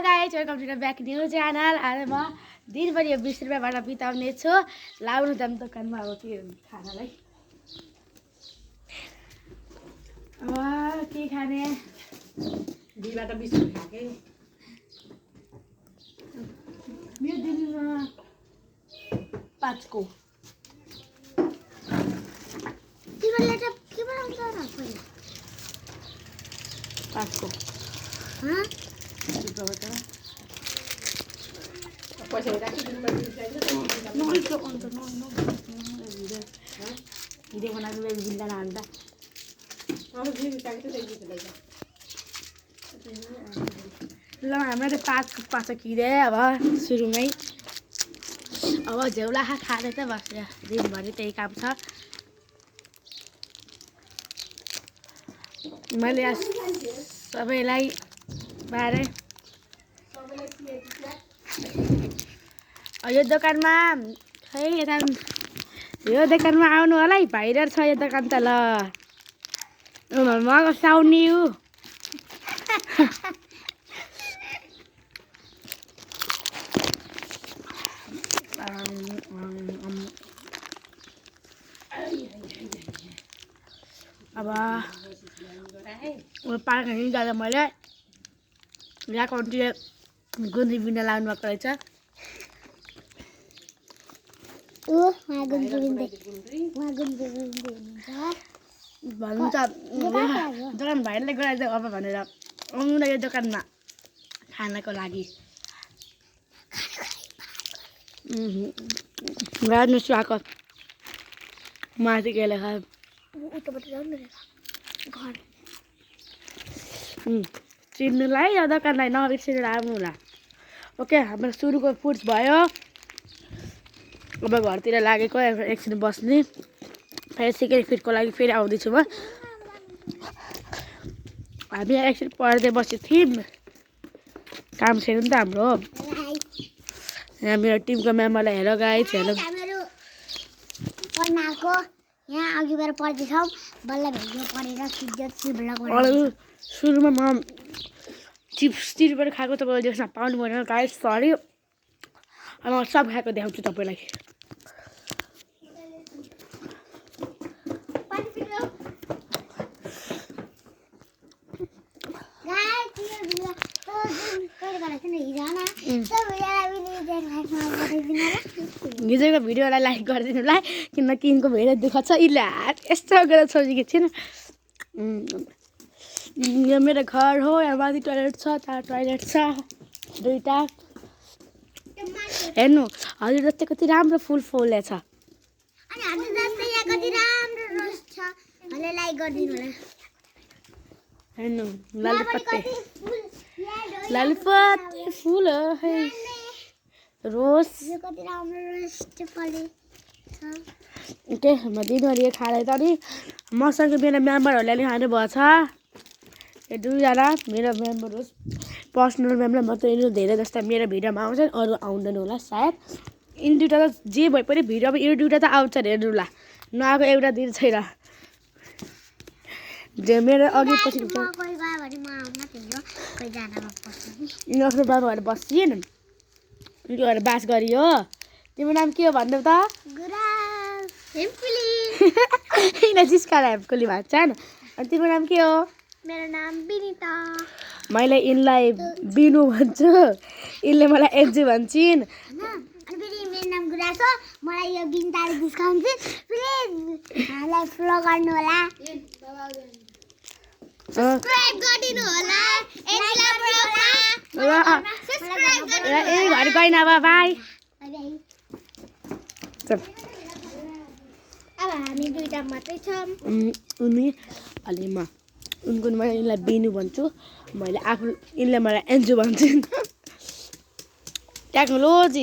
Guys welcome to the back new channel. आज म दिनभरि यो 20 रुपियाँबाट बिताउने छु। लाउनु जाम दोकानमा अब के खानालाई। के खाने दिबाट बिस्कुट खाके मेरो दिनमा 5 को तिमीले त के बनाउँछ र पनि 5 को पैसा राखी भिडियो बनाएको बिल्ला हाल्दा ल हाम्रो त 5 किरे अब सुरुमै अब झेउला खाँदै त बस्यो दिनभरि त्यही काम छ। मैले सबैलाई बारे यो दोकानमा खै यता यो दोकानमा आउनु होला है भाइरल छ यो दोकान त ल मग साउनी अब पार्क हिँड्नु जाँदा मैले यहाँ कन्टीले गुन्द्री बिना लाउनु भएको रहेछ। भन्नु त दोकान भाइले गराइदियो अब भनेर आउनु न यो दोकानमा खानाको लागि। राज्नु सुहाको माथि गएर खा चिन्नुलाई यो दोकानलाई नबिर्सेर आउनु होला। ओके हाम्रो सुरुको फुड्स भयो। अब घरतिर लागेको एकछिन बस्ने फेरि सेकेन्ड फिटको लागि फेरि आउँदैछु म। हामी एकछिन पढ्दै बसेको थियौँ काम छैन नि त हाम्रो। यहाँ मेरो टिमको मेम्बरलाई हेर गाइस हेर यहाँ अघि गएर पढ्दैछौँ बल्ल भिडियो पढेर सुरुमा म चिप्स 30 रुपियाँ खाएको तपाईँ देख्न पाउनु भएन गाइस सरी। अब म सब खाएको देखाउँछु तपाईँलाई। हिजोको भिडियोलाई लाइक गरिदिनु होला किनकि यिनको भिडियो दुःख छ इला यस्तो गरेर सोचेको थिएन। यो मेरो घर हो यहाँ माथि टोइलेट छ त्यहाँ टोइलेट छ दुईवटा हेर्नु हजुर जस्तै कति राम्रो फुल फुलेछ। हेर्नु लालुपाते फुल हो रोज ओके म दिनभरि खाँदै त नि मसँग मेरो मेम्बरहरूले नि खानु भएको छ। यो दुईजना मेरो मेम्बर होस् पर्सनल मेम्बर मात्रै यिनीहरू धेरै जस्तो मेरो भिडियोमा आउँछन् अरू आउँदैन होला सायद। यिनी दुइटा त जे भए पनि भिडियोमा यो दुइटा त आउँछ हेर्नु होला नआएको एउटा दिन छैन। जे मेरो अघि पछि यिनीहरू आफ्नो बाबाहरू बसिन् यिनीहरू बास गरियो। तिम्रो नाम के हो भन्नु त यिनीहरू जिस्काएर हेम्कुली भन्छन्। अनि तिम्रो नाम के हो? मेरो नाम बिनिता। मैले यिनलाई बिनु भन्छु यिनले मलाई एन्जु भन्छन्। मेरो नाम गुरास हो मलाई यो बिनिताले जिस्काउँछ प्लिज हामीलाई फलो गर्नु होला सब्स्क्राइब गरिदिनु होला घर गएन अब बाई। अब हामी दुईटा मात्रै छौँ। उनी अलि म उनको मैले यिनलाई बिनु भन्छु मैले आफू यिनले मलाई एन्जु भन्छन् टेक्नोलोजी